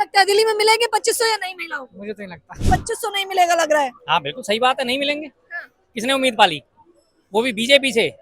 लगता है दिल्ली में मिलेंगे 2500 या नहीं महिलाओं को? मुझे तो नहीं लगता। 2500 नहीं मिलेगा लग रहा है। हाँ बिल्कुल सही बात है, नहीं मिलेंगे। हाँ। किसने उम्मीद पाली, वो भी बीजेपी से,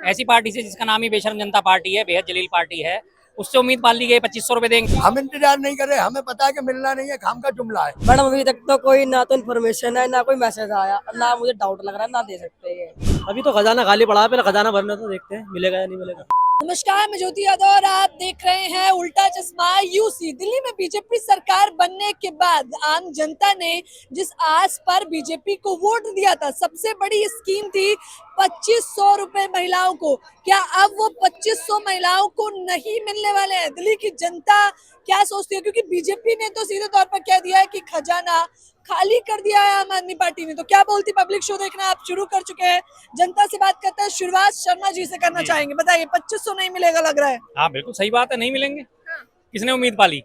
ऐसी पार्टी से जिसका नाम ही बेशर्म जनता पार्टी है, बेहद जलील पार्टी है, उससे उम्मीद पाल ली गई 2500 रुपए देंगे। हम इंतजार नहीं कर रहे, हमें पता है कि मिलना नहीं है, काम का जुमला है। मैडम अभी तक तो कोई ना तो इन्फॉर्मेशन है ना कोई मैसेज आया, ना मुझे डाउट लग रहा है ना दे सकते हैं। अभी तो खजाना खाली पड़ा है, पहले खजाना भरने तो देखते हैं मिलेगा या नहीं मिलेगा। नमस्कार, मैं ज्योति यादव और आप देख रहे हैं उल्टा चश्मा यूसी। दिल्ली में बीजेपी सरकार बनने के बाद आम जनता ने जिस आस पर बीजेपी को वोट दिया था, सबसे बड़ी स्कीम थी 2500 रुपए महिलाओं को। क्या अब वो 2500 महिलाओं को नहीं मिलने वाले हैं? दिल्ली की जनता क्या सोचती है? क्योंकि बीजेपी ने तो सीधे तौर पर कह दिया है कि खजाना खाली कर दिया है आम आदमी पार्टी ने। तो क्या बोलती पब्लिक शो देखना आप शुरू कर चुके हैं, जनता से बात करते हैं। शुरुआत शर्मा जी से करना चाहेंगे, बताइए 2500 नहीं मिलेगा लग रहा है। हाँ बिल्कुल सही बात है, नहीं मिलेंगे। किसने उम्मीद पाली,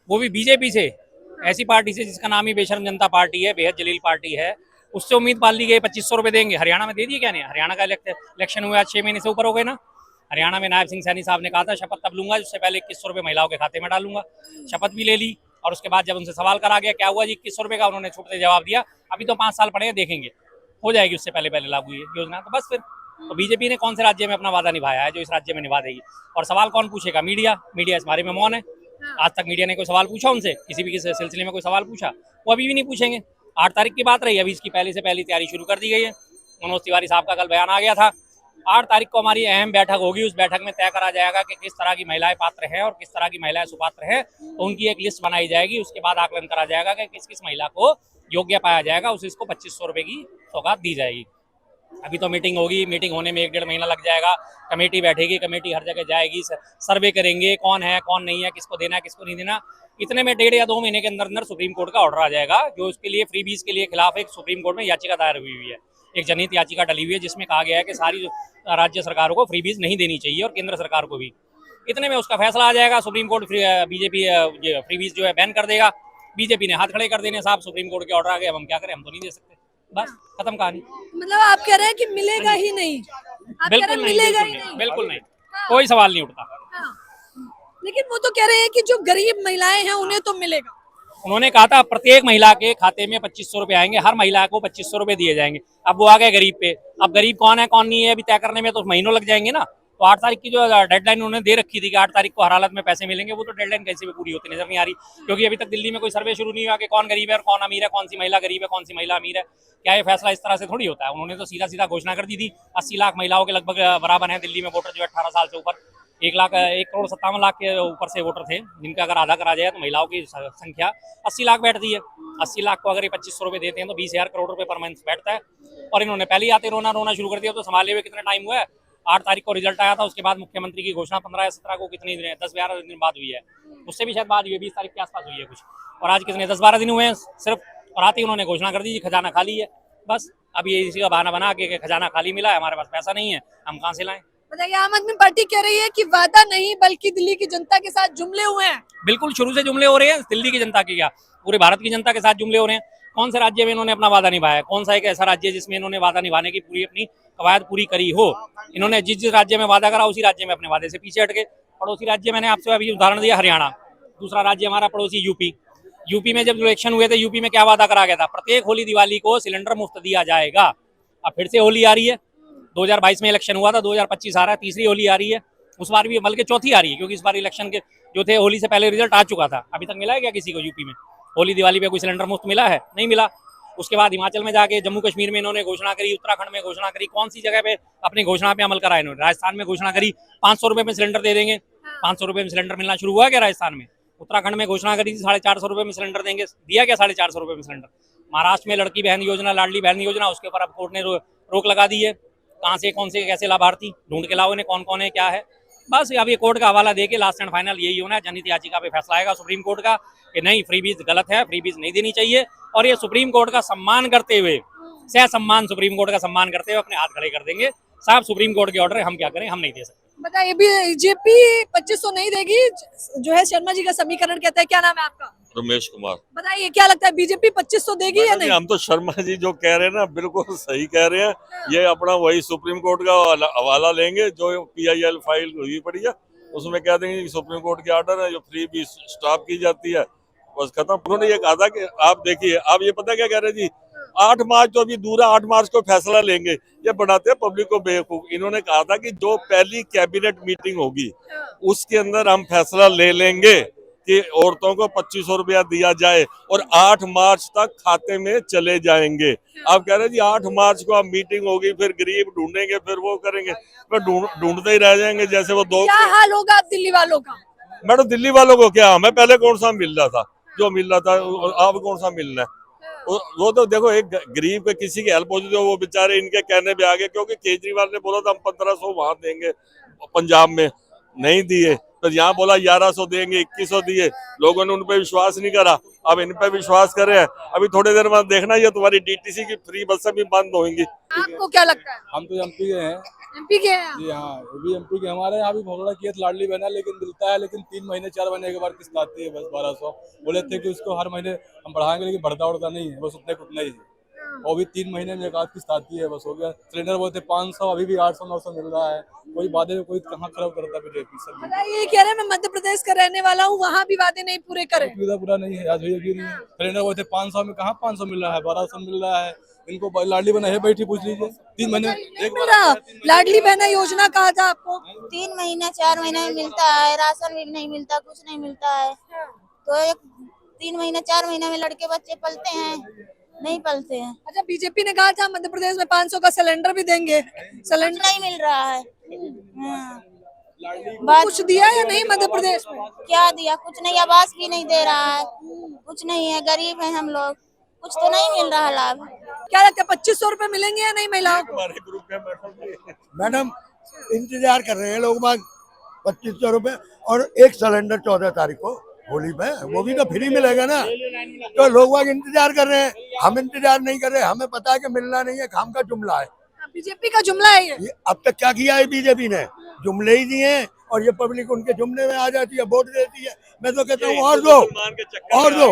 वो भी बीजेपी से, ऐसी पार्टी से जिसका नाम ही बेशर्म जनता पार्टी है, बेहद जलील पार्टी है, उससे उम्मीद पाल ली गई 2500 रुपए देंगे। हरियाणा में दे दिए क्या नहीं? हरियाणा का इलेक्शन हुआ आज 6 महीने से ऊपर हो गए ना। हरियाणा में नायब सिंह सैनी साहब ने कहा था शपथ तब लूंगा जिससे पहले 2100 रुपए महिलाओं के खाते में डालूंगा। शपथ भी ले ली और उसके बाद जब उनसे सवाल करा गया क्या हुआ जी 2100 रुपए का, उन्होंने छूटते जवाब दिया अभी तो 5 साल पड़े हैं, देखेंगे हो जाएगी उससे पहले पहले लागू ये योजना। तो बस फिर तो बीजेपी ने कौन से राज्य में अपना वादा निभाया है जो इस राज्य में निभा देगी? और सवाल कौन पूछेगा? मीडिया इस बारे में मौन है। आज तक मीडिया ने कोई सवाल पूछा उनसे, किसी भी सिलसिले में कोई सवाल पूछा? वो अभी भी नहीं पूछेंगे। 8 तारीख की बात रही, अभी इसकी पहले से पहली तैयारी शुरू कर दी गई है। मनोज तिवारी साहब का कल बयान आ गया था। 8 तारीख को हमारी अहम बैठक होगी, उस बैठक में तय करा जाएगा कि किस तरह की महिलाएं पात्र हैं और किस तरह की महिलाएं सुपात्र हैं। तो उनकी एक लिस्ट बनाई जाएगी, उसके बाद आकलन करा जाएगा कि किस किस महिला को योग्य पाया जाएगा, उसको 2500 रुपए की सौगात दी जाएगी। अभी तो मीटिंग होगी, मीटिंग होने में 1-1.5 महीना लग जाएगा। कमेटी बैठेगी, कमेटी हर जगह जाएगी, सर्वे करेंगे कौन है कौन नहीं है, किसको देना है किसको नहीं देना। इतने में 1.5 या 2 महीने के अंदर अंदर सुप्रीम कोर्ट का ऑर्डर आ जाएगा, जो उसके लिए फ्रीबीज के लिए खिलाफ एक सुप्रीम कोर्ट में याचिका दायर हुई हुई है, एक जनहित याचिका डली हुई है, जिसमें कहा गया है कि सारी राज्य सरकारों को फ्रीबीज नहीं देनी चाहिए और केंद्र सरकार को भी। इतने में उसका फैसला आ जाएगा, सुप्रीम कोर्ट बीजेपी फ्रीबीज जो है बैन कर देगा। बीजेपी ने हाथ खड़े कर देने, साहब सुप्रीम कोर्ट के ऑर्डर आ गए, अब हम क्या करें, हम तो नहीं दे सकते। बस खत्म कहानी। मतलब आप कह रहे हैं कि मिलेगा ही नहीं? आप कह रहे हैं मिलेगा ही नहीं? बिल्कुल नहीं, कोई सवाल नहीं उठता। हाँ। लेकिन वो तो कह रहे हैं कि जो गरीब महिलाएं हैं उन्हें तो मिलेगा। उन्होंने कहा था प्रत्येक महिला के खाते में 2500 रुपए आएंगे, हर महिला को 2500 रुपए दिए जाएंगे। अब वो आ गए गरीब पे, अब गरीब कौन है कौन नहीं है अभी तय करने में तो महीनों लग जाएंगे ना। तो 8 तारीख की जो डेडलाइन उन्होंने दे रखी थी कि 8 तारीख को हर हालत में पैसे मिलेंगे, वो तो डेडलाइन कैसे भी पूरी होती नजर नहीं आ रही, क्योंकि अभी तक दिल्ली में कोई सर्वे शुरू नहीं हुआ कि कौन गरीब है और कौन अमीर है, कौन सी महिला गरीब है कौन सी महिला अमीर है। क्या ये फैसला इस तरह से थोड़ी होता है? उन्होंने तो सीधा सीधा घोषणा कर दी थी 80 लाख महिलाओं के लगभग बराबर है दिल्ली में वोटर जो 18 साल से ऊपर। 1,57,00,000 के ऊपर से वोटर थे, जिनका अगर आधा करा जाए तो महिलाओं की संख्या 80 लाख बैठती है। 80 लाख को अगर ये 2500 रुपए देते हैं तो 20,000 करोड़ रुपए पर मंथ बैठता है। और इन्होंने पहले ही आते रोना शुरू कर दिया, तो संभाले हुए कितना टाइम हुआ है? 8 तारीख को रिजल्ट आया था, उसके बाद मुख्यमंत्री की घोषणा 15 या 17 को कितने दिन, 10-12 दिन बाद हुई है, उससे भी शायद बाद हुई है, 20 तारीख के आसपास हुई है कुछ। और आज कितने 10-12 दिन हुए हैं सिर्फ, और आते ही उन्होंने घोषणा कर दी खजाना खाली है। बस अब ये इसी का बहाना बना के खजाना खाली मिला है, हमारे पास पैसा नहीं है, हम कहाँ से लाएं? बताइए, आम आदमी पार्टी कह रही है कि वादा नहीं बल्कि दिल्ली की जनता के साथ जुमले हुए हैं। बिल्कुल शुरू से जुमले हो रहे हैं, दिल्ली की जनता की क्या पूरे भारत की जनता के साथ जुमले हो रहे हैं। कौन से राज्य में इन्होंने अपना वादा निभाया? कौन सा एक ऐसा राज्य है जिसमें इन्होंने वादा निभाने की पूरी अपनी कवायद पूरी करी हो? इन्होंने जिस जिस राज्य में वादा करा उसी राज्य में अपने वादे से पीछे हट गए। पड़ोसी राज्य मैंने आपसे अभी उदाहरण दिया हरियाणा, दूसरा राज्य हमारा पड़ोसी यूपी में जब इलेक्शन हुए थे, यूपी में क्या वादा करा गया था? प्रत्येक होली दिवाली को सिलेंडर मुफ्त दिया जाएगा। अब फिर से होली आ रही है, 2022 में इलेक्शन हुआ था, 2025 आ रहा है, तीसरी होली आ रही है, उस बार भी बल्कि चौथी आ रही है, क्योंकि इस बार इलेक्शन के जो थे होली से पहले रिजल्ट आ चुका था। अभी तक मिला है क्या किसी को यूपी में होली दिवाली पे कोई सिलेंडर मुफ्त मिला है? नहीं मिला। उसके बाद हिमाचल में जाके, जम्मू कश्मीर में इन्होंने घोषणा करी, उत्तराखंड में घोषणा करी, कौन सी जगह पे अपनी घोषणा पे अमल करा इन्होंने? राजस्थान में घोषणा करी 500 रुपए में सिलेंडर दे देंगे। 500 रुपए में सिलेंडर मिलना शुरू हुआ क्या राजस्थान में? उत्तराखंड में घोषणा करी थी 450 रुपए में सिलेंडर देंगे, दिया क्या 450 रुपए में सिलेंडर? महाराष्ट्र में लड़की बहन योजना, लाडली बहन योजना, उसके ऊपर अब कोर्ट ने रोक लगा दी है। कहाँ से कौन से कैसे लाभार्थी ढूंढ के लाओ, इन्हें कौन कौन है क्या है। बस अब ये कोर्ट का हवाला देके लास्ट एंड फाइनल यही होना है, जनहित याचिका पे फैसला आएगा सुप्रीम कोर्ट का कि नहीं फ्रीबीज गलत है, फ्रीबीज नहीं देनी चाहिए। और ये सुप्रीम कोर्ट का सम्मान करते हुए, सह सम्मान सुप्रीम कोर्ट का सम्मान करते हुए अपने हाथ खड़े कर देंगे, साहब सुप्रीम कोर्ट के ऑर्डर है, हम क्या करें, हम नहीं दे सकते। बताइए, बीजेपी 2500 नहीं देगी जो है शर्मा जी का समीकरण कहता है। क्या नाम है आपका? रमेश कुमार। बताइए, क्या लगता है बीजेपी 2500 देगी या नहीं? हम तो शर्मा जी जो कह रहे हैं ना बिल्कुल सही कह रहे हैं। ये अपना वही सुप्रीम कोर्ट का हवाला लेंगे जो PIL फाइल हुई पड़ी है, उसमें कह देंगे कि सुप्रीम कोर्ट के ऑर्डर है, जो फ्री भी स्टॉप की जाती है, बस खत्म। उन्होंने ये कहा था कि आप देखिए, आप ये पता क्या कह रहे हैं जी, 8 मार्च तो अभी दूर है, 8 मार्च को फैसला लेंगे। ये बनाते हैं पब्लिक को बेवकूफ। इन्होंने कहा था कि जो पहली कैबिनेट मीटिंग होगी उसके अंदर हम फैसला ले लेंगे कि औरतों को 2500 रुपया दिया जाए और 8 मार्च तक खाते में चले जाएंगे। आप कह रहे हैं जी 8 मार्च को अब मीटिंग होगी, फिर गरीब ढूंढेंगे, फिर वो करेंगे, फिर ढूंढते ही रह जाएंगे जैसे वो दो। क्या हाल होगा अब दिल्ली वालों का? मैडम दिल्ली वालों को क्या, हमें पहले कौन सा मिल रहा था, जो मिल रहा था अब कौन सा मिलना है? वो तो देखो, एक गरीब के किसी की हेल्प होती तो वो बेचारे इनके कहने पे आ गए, क्योंकि केजरीवाल ने बोला था हम 1500 वहां देंगे पंजाब में, नहीं दिए। तो यहाँ बोला 1100 देंगे, 2100 दिए, लोगों ने उन पे विश्वास नहीं करा। अब इन पे विश्वास कर रहे हैं। अभी थोड़ी देर बाद देखना ये तुम्हारी डीटीसी की फ्री बसें भी बंद होंगी। आपको क्या लगता है? हम तो एमपी के हैं एमपी के हैं आप? जी हाँ, ये भी एमपी के। हमारे यहाँ भी भगोड़ा की लाडली बहना लेकिन मिलता है, लेकिन 3 महीने 4 महीने के बाद किस्त आती है, बस 1200। बोले थे कि उसको हर महीने हम बढ़ाएंगे, लेकिन बढ़ता उड़ता नहीं है, बस उतने को उतना ही है। और भी 3 महीने में एक आध किस्त आती है, बस हो गया। सिलेंडर बोलते 500, अभी भी 800-900 मिल रहा है। कोई वादे कोई कहाँ खराब करता है बीजेपी सब। ये कह रहे हैं मैं मध्य प्रदेश का रहने वाला हूँ, वहाँ भी वादे नहीं पूरे करे। पूरा नहीं है, आज भी नहीं है। सिलेंडर बोलते 500 में कहाँ 500 मिल रहा है, 1200 मिल रहा है। इनको लाडली बहना है बैठी, पूछ लीजिए। 3 महीने एक बार लाडली बहना योजना कहा था आपको? 3 महीने 4 महीने में मिलता है, राशन भी नहीं मिलता, कुछ नहीं मिलता है। तो 3 महीने 4 महीने में लड़के बच्चे पलते हैं, नहीं पलते हैं। अच्छा, बीजेपी ने कहा था मध्य प्रदेश में 500 का सिलेंडर भी देंगे, सिलेंडर नहीं मिल रहा है। हाँ। कुछ दिया या नहीं मध्य प्रदेश में? क्या दिया? कुछ नहीं, आवास भी नहीं दे रहा है, कुछ नहीं है, गरीब है हम लोग, कुछ तो नहीं मिल रहा लाभ। क्या लगता है 2500 रुपए मिलेंगे या नहीं महिलाओं को? मैडम इंतजार कर रहे हैं लोग बाग 2500 रुपए, और एक सिलेंडर 14 तारीख को होली पे, वो भी तो फ्री मिलेगा ना। तो लोग बाग इंतजार कर रहे हैं, हम इंतजार नहीं कर रहे। हमें पता है कि मिलना नहीं है, खाम का जुमला है। बीजेपी का जुमला है ये। अब तक क्या किया है बीजेपी ने? जुमले ही दिए हैं, और ये पब्लिक उनके जुमले में आ जाती है, वोट देती है। मैं तो कहता हूँ और दो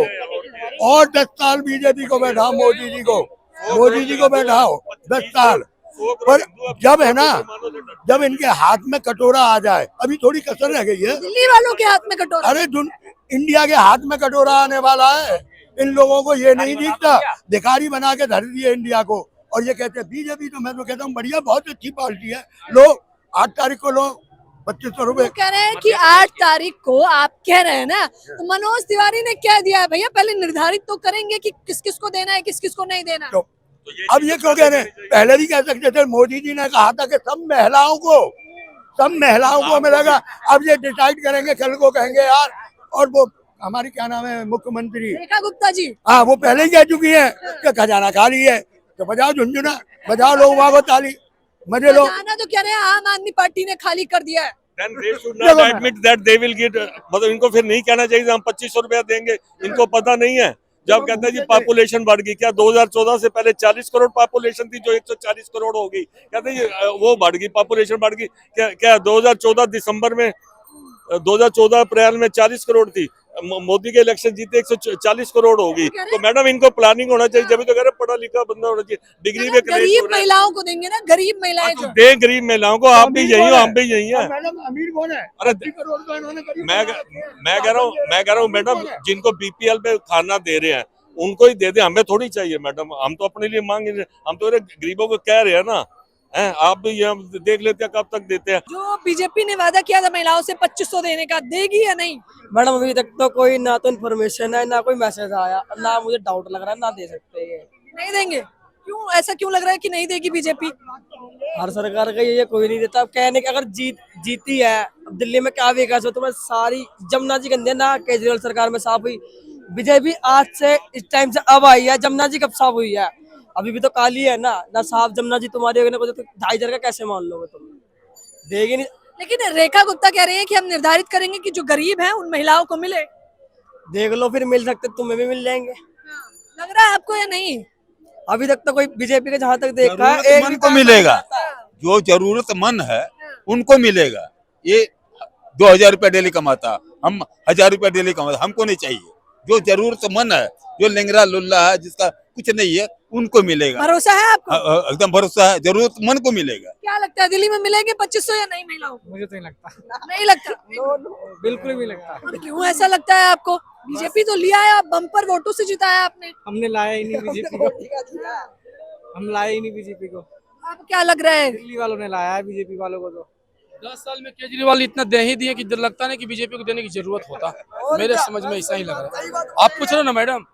और 10 साल बीजेपी को बैठाओ, मोदी जी को बैठाओ 10 साल। पर जब है ना, जब इनके हाथ में कटोरा आ जाए, अभी थोड़ी कसर रह गई है। दिल्ली वालों के हाथ में कटोरा? अरे इंडिया के हाथ में कटोरा आने वाला है। इन लोगों को ये नहीं दिखता, भिखारी बना के धर दिए इंडिया को, और ये कहते हैं बीजेपी। तो मैं तो कहता हूँ बढ़िया, बहुत अच्छी पार्टी है। लो 8 तारीख को लो 2500 रुपए। कह रहे हैं कि 8 तारीख को आप कह रहे हैं ना, तो मनोज तिवारी ने कह दिया है भैया पहले निर्धारित तो करेंगे कि किस किस को देना है, किस किस को नहीं देना। तो अब ये क्यों कह रहे हैं? पहले भी कह सकते थे, मोदी जी ने कहा था कि सब महिलाओं को मिलेगा। अब ये डिसाइड करेंगे, कल को कहेंगे यार। और वो हमारी क्या नाम है, मुख्यमंत्री रेखा गुप्ता जी, हाँ, वो पहले ही कह चुकी है कि खजाना खाली है। तो बजाओ झुंझुना, बजाओ लोग वागो ताली, मजे लो। खजाना तो कह रहे हैं आम आदमी पार्टी ने खाली कर दिया है। Then they should not admit that they will get, मतलब इनको फिर नहीं कहना चाहिए हम 2500 रुपया देंगे। इनको पता नहीं है। जब कहते हैं जी पॉपुलेशन बढ़ गई, क्या 2014 से पहले 40 करोड़ पॉपुलेशन थी, जो 140 करोड़ हो गई? कहते हैं वो बढ़ गई, पॉपुलेशन बढ़ गई। क्या 2014 दिसंबर में, 2014 अप्रैल में 40 करोड़ थी, मोदी के इलेक्शन जीते 140 करोड़ होगी। तो मैडम इनको प्लानिंग होना चाहिए, जब तो कह रहे पढ़ा लिखा बंदा होना चाहिए, डिग्री में गरीब महिलाओं को देंगे ना, गरीब महिलाएं जो दे, गरीब महिलाओं को। आप भी यही हो, हम भी यही है। मैडम अमीर कौन है? अरे 80 करोड़ का इन्होंने मैं कह रहा हूँ मैडम, जिनको बीपीएल पे खाना दे रहे हैं उनको ही दे दे, हमें थोड़ी चाहिए मैडम। हम तो अपने लिए मांग रहे हैं, हम तो गरीबों को कह रहे हैं ना। आप भी ये देख लेते हैं कब तक देते हैं। जो बीजेपी ने वादा किया था महिलाओं से 2500 देने का, देगी या नहीं? मैडम अभी तक तो कोई ना तो इन्फॉर्मेशन है, ना कोई मैसेज आया, ना मुझे डाउट लग रहा है, ना दे सकते हैं। नहीं देंगे? क्यों, ऐसा क्यों लग रहा है कि नहीं देगी बीजेपी? हर सरकार का ये कोई नहीं देता। अब कहने के अगर जीती है, दिल्ली में क्या विकास हो, तो मैं सारी जमुना जी गंदे ना, केजरीवाल सरकार में साफ हुई। बीजेपी आज से इस टाइम से अब आई है, जमुना जी कब साफ हुई है? अभी भी तो काली है ना साफ जमुना जी तुम्हारी होगी ना, तो 2500 का कैसे मान लोगे तुम? देगी नहीं। लेकिन रेखा गुप्ता कह रही है कि हम निर्धारित करेंगे कि जो गरीब हैं उन महिलाओं को मिले। देख लो, फिर मिल सकते, तुम्हें भी मिल जाएंगे। लग रहा है आपको या नहीं? अभी तक तो कोई बीजेपी के जहाँ तक देखा है, एक को मिलेगा, जो जरूरतमंद है उनको मिलेगा। ये 2000 रुपया डेली कमाता, हम 1000 रुपया डेली कमाता, हमको नहीं चाहिए। जो जरूरतमंद है, जो लेंगरा लुल्ला है, जिसका कुछ नहीं है, उनको मिलेगा। भरोसा है आपको? एकदम भरोसा है, जरूरतमंद को मिलेगा। क्या लगता है दिल्ली में मिलेंगे 2500 या नहीं महिलाओं को? मुझे तो नहीं लगता, नहीं लगता। बिल्कुल भी लगता। और क्यों ऐसा लगता है आपको? बीजेपी तो लिया है, आप बम्पर वोटों से जिताया आपने। हमने लाया ही नहीं बीजेपी को, हम लाए ही नहीं बीजेपी को। आप क्या लग रहा है? दिल्ली वालों ने लाया है बीजेपी वालों को। तो 10 साल में केजरीवाल इतना दे ही दिए कि लगता नहीं कि बीजेपी को देने की जरूरत होता। मेरे समझ में ऐसा ही लग रहा है। आप पूछ रहे हो ना मैडम,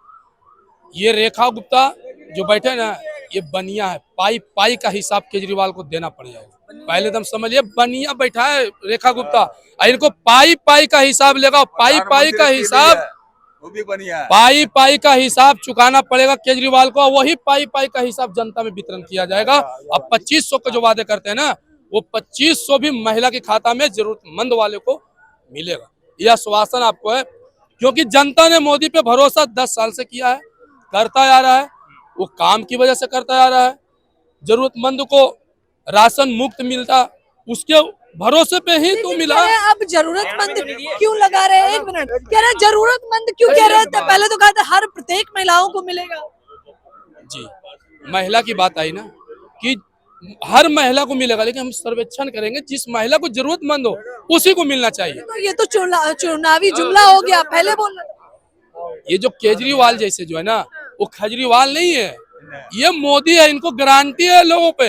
ये रेखा गुप्ता जो बैठे ना, ये बनिया है, पाई का हिसाब केजरीवाल को देना पड़ जाएगा। पहले तुम समझिए, बनिया बैठा है रेखा गुप्ता, इनको पाई का हिसाब लेगा, पाई का हिसाब, वो भी बढ़िया है। पाई का हिसाब चुकाना पड़ेगा केजरीवाल को। वही पाई का हिसाब जनता में वितरण किया जाएगा। अब 2500 को जो वादे करते हैं ना, वो 2500 भी महिला के खाता में जरूरतमंद वाले को मिलेगा। यह आश्वासन आपको है, क्योंकि जनता ने मोदी पे भरोसा 10 साल से किया है, करता आ रहा है, वो काम की वजह से करता आ रहा है। जरूरतमंद को राशन मुफ्त मिलता, उसके भरोसे पे ही तो मिला। अब जरूरतमंद क्यों लगा रहे हैं? 1 मिनट, कह रहे जरूरतमंद क्यों कह रहे थे? पहले तो कहा था हर प्रत्येक महिलाओं को मिलेगा। जी, महिला की बात आई ना कि हर महिला को मिलेगा, लेकिन हम सर्वेक्षण करेंगे जिस महिला को जरूरतमंद हो उसी को मिलना चाहिए। तो ये तो चुनावी जुमला हो गया, पहले बोलना था। ये जो केजरीवाल जैसे जो है ना, वो केजरीवाल नहीं है, ये मोदी है। इनको गारंटी है लोगों पे,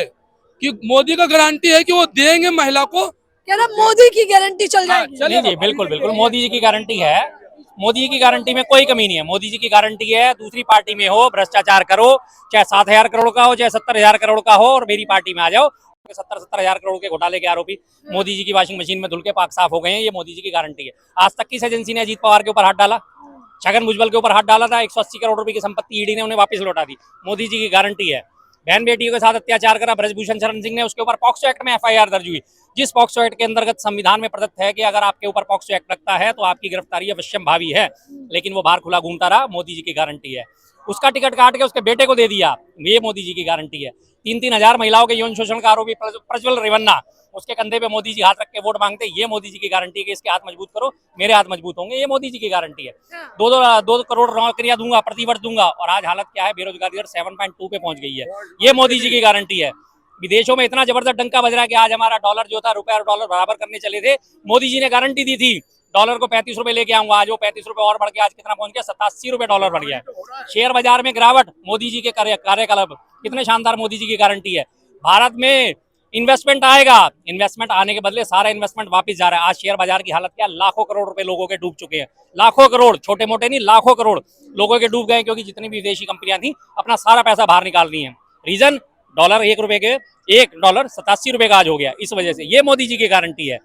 कि मोदी का गारंटी है कि वो देंगे महिला को। कह रहा मोदी की गारंटी चल जाएगी। जी जी, बिल्कुल बिल्कुल, मोदी जी की गारंटी है। मोदी जी की गारंटी में कोई कमी नहीं है। मोदी जी की गारंटी है, दूसरी पार्टी में हो, भ्रष्टाचार करो, चाहे 7,000 करोड़ का हो, चाहे 70,000 करोड़ का हो, और मेरी पार्टी में आ जाओ। 70,000 करोड़ के घोटाले के आरोपी मोदी जी की वॉशिंग मशीन में धुल के पाक साफ हो गए हैं। ये मोदी जी की गारंटी है। आज तक किस एजेंसी ने अजीत पवार के ऊपर हाथ डाला? छगन भुजबल के ऊपर हाथ डाला था, 180 करोड़ रुपए की संपत्ति ईडी ने उन्हें वापस लौटा दी। मोदी जी की गारंटी है। बहन बेटियों के साथ अत्याचार करा ब्रजभूषण शरण सिंह ने, उसके ऊपर पॉक्सो एक्ट में एफआईआर दर्ज हुई। जिस पॉक्सो एक्ट के अंतर्गत संविधान में प्रदत्त है कि अगर आपके ऊपर पॉक्सो एक्ट लगता है तो आपकी गिरफ्तारी अवश्यम भावी है, लेकिन वो बाहर खुला घूमता रहा। मोदी जी की गारंटी है। उसका टिकट काट के उसके बेटे को दे दिया, ये मोदी जी की गारंटी है। 3-3 हजार महिलाओं के यौन शोषण का आरोपी प्रज्वल रेवन्ना, उसके कंधे पे मोदी जी हाथ रख के वोट मांगते, ये मोदी जी की गारंटी है कि इसके हाथ मजबूत करो, मेरे हाथ मजबूत होंगे। ये मोदी जी की गारंटी है। 2 करोड़ नौकरियां दूंगा, प्रतिवर्ष दूंगा, और आज हालत क्या है? बेरोजगारी दर 7.2 पे पहुंच गई है। ये मोदी जी की गारंटी है। विदेशों में इतना जबरदस्त डंका बज रहा है कि आज हमारा डॉलर जो था, रुपए और डॉलर बराबर करने चले थे, मोदी जी ने गारंटी दी थी डॉलर को 35 रुपए लेके आऊंगा। आज वो 35 रुपए और बढ़ के आज कितना पहुंच गया? 87 रुपए डॉलर बढ़ गया है। शेयर बाजार में गिरावट, मोदी जी के कार्यकलाप कितने शानदार, मोदी जी की गारंटी है। भारत में इन्वेस्टमेंट आएगा, इन्वेस्टमेंट आने के बदले सारा इन्वेस्टमेंट वापस जा रहा है। आज शेयर बाजार की हालत क्या? लाखों करोड़ रुपए लोगों के डूब चुके हैं। लाखों करोड़, छोटे मोटे नहीं, लाखों करोड़ लोगों के डूब गए, क्योंकि जितनी भी विदेशी कंपनियां थी अपना सारा पैसा बाहर निकाल दी है। रीजन, डॉलर 1 रुपए के, 1 डॉलर 87 रुपए का आज हो गया। इस वजह से ये मोदी जी की गारंटी है।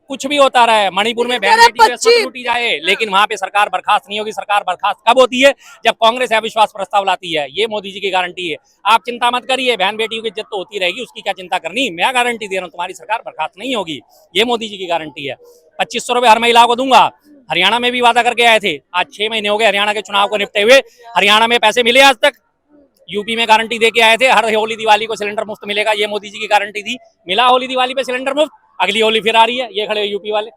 कुछ भी होता रहा है, मणिपुर में बहन बेटी लूटी जाए, लेकिन वहां पे सरकार बर्खास्त नहीं होगी। सरकार बर्खास्त कब होती है? जब कांग्रेस अविश्वास प्रस्ताव लाती है। ये मोदी जी की गारंटी है। आप चिंता मत करिए, बहन बेटियों की इज्जत तो होती रहेगी, उसकी क्या चिंता करनी। मैं गारंटी दे रहा हूँ, तुम्हारी सरकार बर्खास्त नहीं होगी। ये मोदी जी की गारंटी है। 2500 रुपए हर महिला को दूंगा। हरियाणा में भी वादा करके आए थे, आज 6 महीने हो गए हरियाणा के चुनाव को निपटे हुए, हरियाणा में पैसे मिले आज तक? यूपी में गारंटी दे के आए थे, हर होली दिवाली को सिलेंडर मुफ्त मिलेगा। ये मोदी जी की गारंटी थी, मिला होली दिवाली पे सिलेंडर मुफ्त। अगली होली फिर आ रही है, ये खड़े यूपी वाले,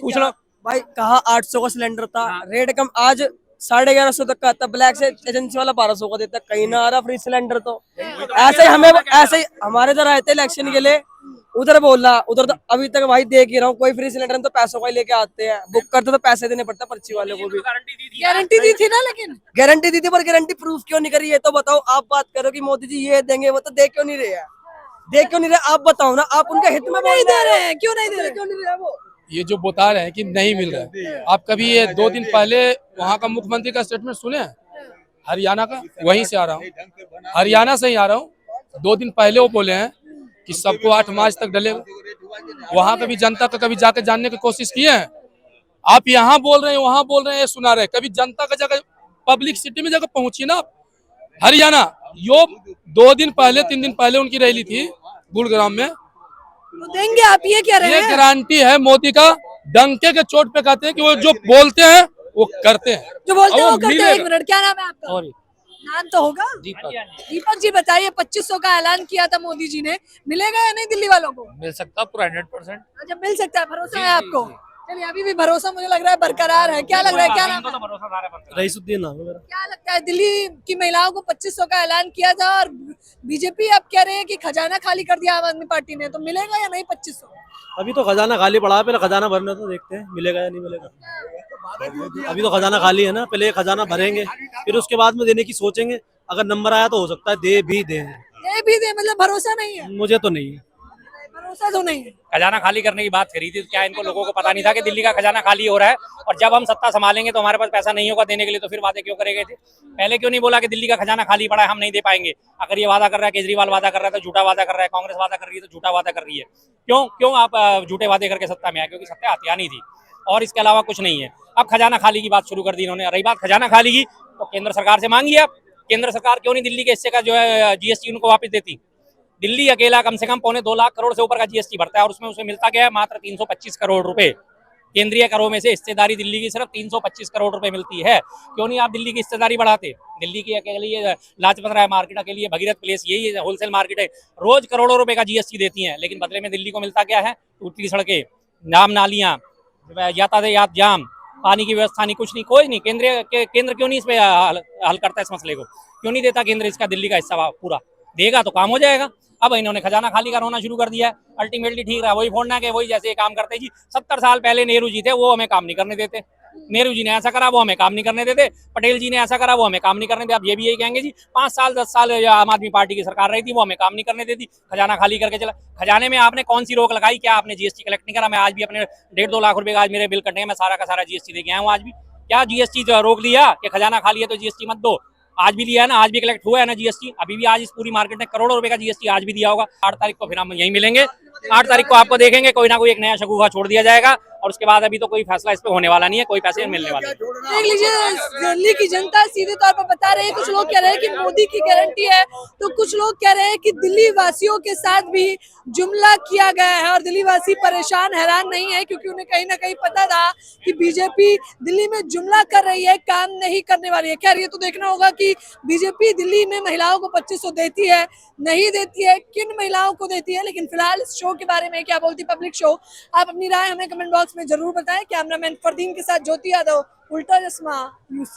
पूछ लो भाई। कहा 800 का सिलेंडर था, रेट कम, आज 1150 तक का था। ब्लैक से एजेंसी वाला 1200 का देता, कहीं ना आ रहा फ्री सिलेंडर। तो ऐसे ही हमारे इधर आए थे इलेक्शन के लिए, उधर बोला, उधर तो अभी तक भाई देख ही रहा हूँ, कोई फ्री सिलेंडर तो पैसों का ही लेके आते हैं। बुक करते तो पैसे देने पड़ता पर्ची वाले को भी। गारंटी दी थी ना, लेकिन गारंटी दी थी, पर गारंटी प्रूफ क्यों नहीं करी? ये तो बताओ। आप बात करो कि मोदी जी ये देंगे, वो तो दे क्यों नहीं रहे हैं? दे क्यों नहीं रहे? आप बताओ ना, आप उनके हित में नहीं दे रहे हैं, क्यों नहीं दे रहे? क्यों नहीं रहे वो? ये जो बता रहे हैं कि नहीं मिल रहा है, आप कभी ये 2 दिन पहले वहां का मुख्यमंत्री का स्टेटमेंट सुने हैं? हरियाणा का, वहीं से आ रहा हूँ, हरियाणा से ही आ रहा हूँ। 2 दिन पहले वो बोले हैं कि सबको 8 मार्च तक डलेगा। वहां का भी जनता का कभी जाकर जानने की कोशिश किए हैं? आप यहाँ बोल रहे हैं, वहां बोल रहे हैं, ये सुना रहे हैं। कभी जनता का जगह पब्लिक सिटी में जाकर पहुंची ना। हरियाणा यो 2 दिन पहले 3 दिन पहले उनकी रैली थी गुड़गांव में। तो देंगे आप, ये कह रहे हैं? ये गारंटी है मोदी का। डंके के चोट पे कहते हैं कि वो जो बोलते हैं वो करते हैं, जो बोलते हैं और वो करते हैं। मिलेगा। 1 मिनट, क्या नाम है आपका? नाम तो होगा। दीपक जी बताइए, 2500 का ऐलान किया था मोदी जी ने, मिलेगा या नहीं दिल्ली वालों को? मिल सकता पूरा 100%। अच्छा, मिल सकता है, भरोसा है आपको? चलिए अभी भी भरोसा मुझे लग रहा है बरकरार है। क्या लग रहा है, क्या नाम है? भरोसा सारा बंद रईसुद्दीन नाम है मेरा। क्या लगता है, दिल्ली की महिलाओं को 2500 का ऐलान किया था और बीजेपी अब कह रहे हैं कि खजाना खाली कर दिया आम आदमी पार्टी ने, तो मिलेगा या नहीं 2500? अभी तो खजाना खाली पड़ा है, पहले खजाना भरने तो देखते हैं मिलेगा या नहीं मिलेगा। अभी तो खजाना खाली है ना, पहले ये खजाना भरेंगे फिर उसके बाद में देने की सोचेंगे। अगर नंबर आया तो हो सकता है दे भी दे। ये भी दे, मतलब भरोसा नहीं है? मुझे तो नहीं है। भरोसा तो नहीं है। खजाना खाली करने की बात करी थी, तो क्या इनको लोगों को पता नहीं था कि दिल्ली का खजाना खाली हो रहा है, और जब हम सत्ता संभालेंगे तो हमारे पास पैसा नहीं होगा देने के लिए, तो फिर वादे क्यों करे गए थे? पहले क्यों नहीं बोला कि दिल्ली का खजाना खाली पड़ा है, हम नहीं दे पाएंगे? अगर ये वादा कर रहा है, केजरीवाल वादा कर रहा है तो झूठा वादा कर रहा है, कांग्रेस वादा कर रही है तो झूठा वादा कर रही है। क्यों क्यों आप झूठे वादे करके सत्ता में आए? क्योंकि सत्ता हथियानी थी और इसके अलावा कुछ नहीं है। अब खजाना खाली की बात शुरू कर दी इन्होंने। रही बात खजाना खाली की, तो केंद्र सरकार से मांगिए आप। केंद्र सरकार क्यों नहीं दिल्ली के हिस्से का जो है जीएसटी उनको वापस देती? दिल्ली अकेला कम से कम 2.25 लाख करोड़ से ऊपर का जीएसटी भरता है और उसमें उसे मिलता क्या है? मात्र 325 करोड़ रुपए। केंद्रीय करों में से हिस्सेदारी दिल्ली की सिर्फ 325 करोड़ रुपए मिलती है। क्यों नहीं आप दिल्ली की हिस्सेदारी बढ़ाते? दिल्ली की अकेले ये लाजपत राय मार्केट अकेली भगीरथ प्लेस यही होलसेल मार्केट है, रोज करोड़ों रुपए का जीएसटी देती है, लेकिन बदले में दिल्ली को मिलता क्या है? टूटती सड़कें, नाम नालियां, यातायात जाम, पानी की व्यवस्था नहीं, कुछ नहीं, कोई नहीं। केंद्र क्यों नहीं इस पे हल करता है इस मसले को? क्यों नहीं देता केंद्र इसका दिल्ली का हिस्सा पूरा? देगा तो काम हो जाएगा। अब इन्होंने खजाना खाली होना शुरू कर दिया है। अल्टीमेटली ठीक रहा, वही फोड़ना के वही जैसे काम करते जी। 70 साल पहले नेहरू जी थे, वो हमें काम नहीं करने देते। नेहरू जी ने ऐसा करा, वो हमें काम नहीं करने देते। पटेल जी ने ऐसा करा, वो हमें काम नहीं करने देते। अब ये भी यही कहेंगे जी 5 साल 10 साल आम आदमी पार्टी की सरकार रही थी, वो हमें काम नहीं करने देती, खजाना खाली करके चला। खजाने में आपने कौन सी रोक लगाई? क्या आपने जीएसटी कलेक्ट नहीं करा? मैं आज भी अपने 1.5-2 लाख रुपए का आज मेरे बिल कटे हैं, मैं सारा का सारा जीएसटी दे के आया हूँ। आज भी क्या जीएसटी रोक दिया कि खजाना खाली है तो जीएसटी मत दो? आज भी लिया है ना, आज भी कलेक्ट हुआ है ना जीएसटी। अभी भी आज इस पूरी मार्केट ने करोड़ों रुपए का जीएसटी आज भी दिया होगा। 8 तारीख को फिर हम यहीं मिलेंगे। 8 तारीख को आपको देखेंगे, कोई ना कोई एक नया शगुफा छोड़ दिया जाएगा और उसके बाद अभी तो कोई फैसला इस पे होने वाला नहीं है, कोई पैसे मिलने वाले नहीं। देख लीजिए, दिल्ली की जनता सीधे तौर पर बता रही है। कुछ लोग कह रहे हैं कि मोदी की गारंटी है, तो कुछ लोग कह रहे हैं कि दिल्ली वासियों के साथ भी जुमला किया गया है और दिल्ली वासी परेशान हैरान नहीं है, क्योंकि उन्हें कहीं ना कहीं पता था कि बीजेपी दिल्ली में जुमला कर रही है, काम नहीं करने वाली है। खैर ये तो देखना होगा कि बीजेपी दिल्ली में महिलाओं को 2500 देती है, नहीं देती है, किन महिलाओं को देती है। लेकिन फिलहाल इस शो के बारे में क्या बोलती पब्लिक शो, आप अपनी राय हमें कमेंट बॉक्स में जरूर बताएं। कैमरामैन फरदीन के साथ ज्योति यादव, उल्टा चश्मा न्यूज़।